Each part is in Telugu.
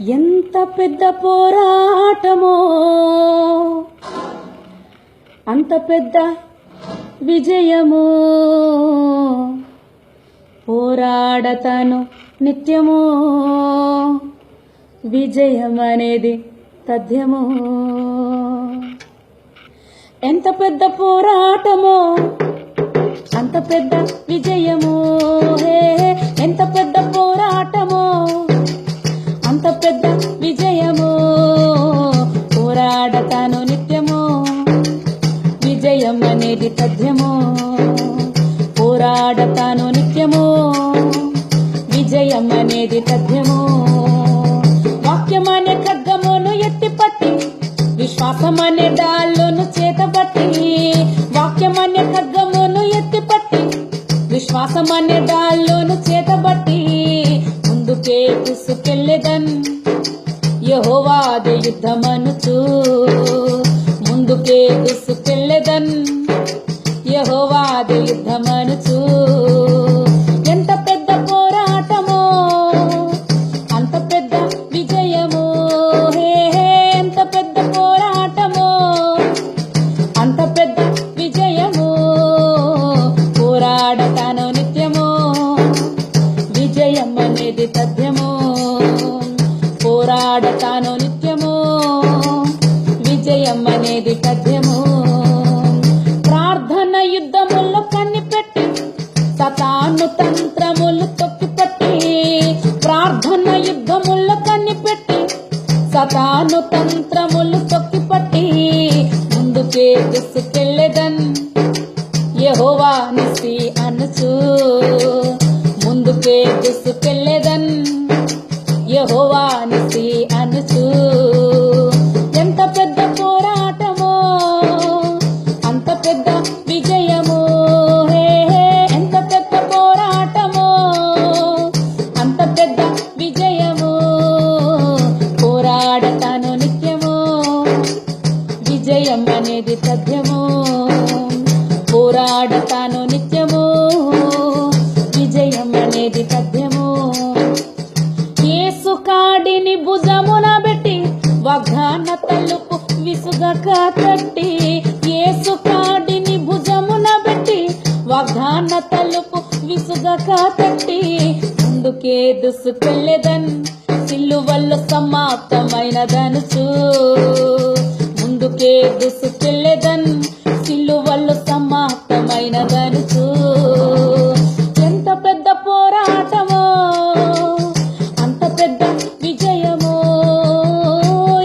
ఎంత పెద్ద పోరాటమో అంత పెద్ద విజయము. పోరాడతాను నిత్యము, విజయం అనేది తథ్యము. ఎంత పెద్ద పోరాటమో అంత పెద్ద విజయము. ఎంత పెద్ద పోరాటమో అంత పెద్ద విజయము. పోరాడతాను నిత్యము, విజయం అనేది తథ్యము. పోరాడతాను నిత్యము, విజయం అనేది తథ్యము. వాక్యం అనే ఖడ్గమును ఎత్తిపట్టి, విశ్వాసం అనే డాళ్ళను చేతబట్టి. వాక్యం అనే ఖడ్గమును ఎత్తిపట్టి, విశ్వాసం అనే డాళ్ళను చేతబట్టి. ముందుకే దూసుకెళ్ళెదన్ యెహోవాదే యుద్ధమనుచు. ముందుకే దూసుకెళ్ళెదన్ యెహోవాదే యుద్ధమనుచు. ఎంత పెద్ద పోరాటమో అంత పెద్ద విజయము. ఎంత పెద్ద పోరాటమో అంత పెద్ద విజయము. పోరాడతాను నిత్యము, విజయం అనేది తథ్యము. పోరాడతాను నిత్యము, విజయం అనేది తథ్యము. ప్రార్థన యుద్ధముల్లో కనిపెట్టి, సతాను తంత్రములు తొక్కిపట్టి. ప్రార్థన యుద్ధముల్లో కనిపెట్టి, సతాను తంత్రములు తొక్కిపట్టి. ముందుకే దూసుకెళ్ళెదన్ యెహోవా నిస్సి అనుచు. ముందుకే దూసుకెళ్ళెదన్ యెహోవా నిస్సి అనుచు. ఎంత పెద్ద పోరాటమో అంత పెద్ద విజయము. ఎంత పెద్ద పోరాటమో అంత పెద్ద విజయము. పోరాడతాను నిత్యము, విజయం అనేది తథ్యము. పోరాడతాను నిత్యము, విజయం అనేది తథ్యము. యేసు కాడిని భుజమున పెట్టి, వాగ్దాన తలుపు విసుగక తట్టి. యేసు కాడిని భుజమున పెట్టి, వాగ్దాన తలుపు విసుగక తట్టి. ముందుకే దూసుకెళ్ళెదన్ సిలువలో సమాప్తమైనదనుచు. ముందుకే దూసుకెళ్ళెదన్ సిలువలో సమాప్తమైనదనుచు. ఎంత పెద్ద పోరాటమో అంత పెద్ద విజయము.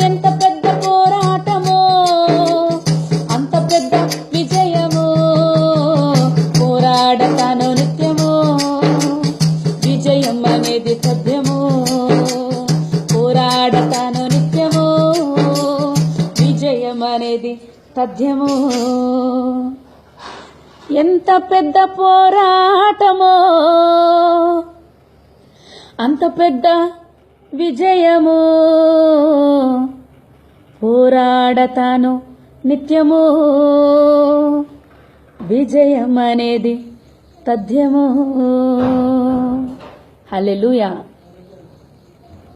ఎంత పెద్ద పోరాటమో అంత పెద్ద విజయము. పోరాడతాను నిత్యము, విజయం అనేది తథ్యము. పోరాడతాను నిత్యము, విజయం అనేది తథ్యము. ఎంత పెద్ద పోరాటమో అంత పెద్ద విజయము. పోరాడతాను నిత్యము, విజయం అనేది తథ్యము. హల్లెలూయా.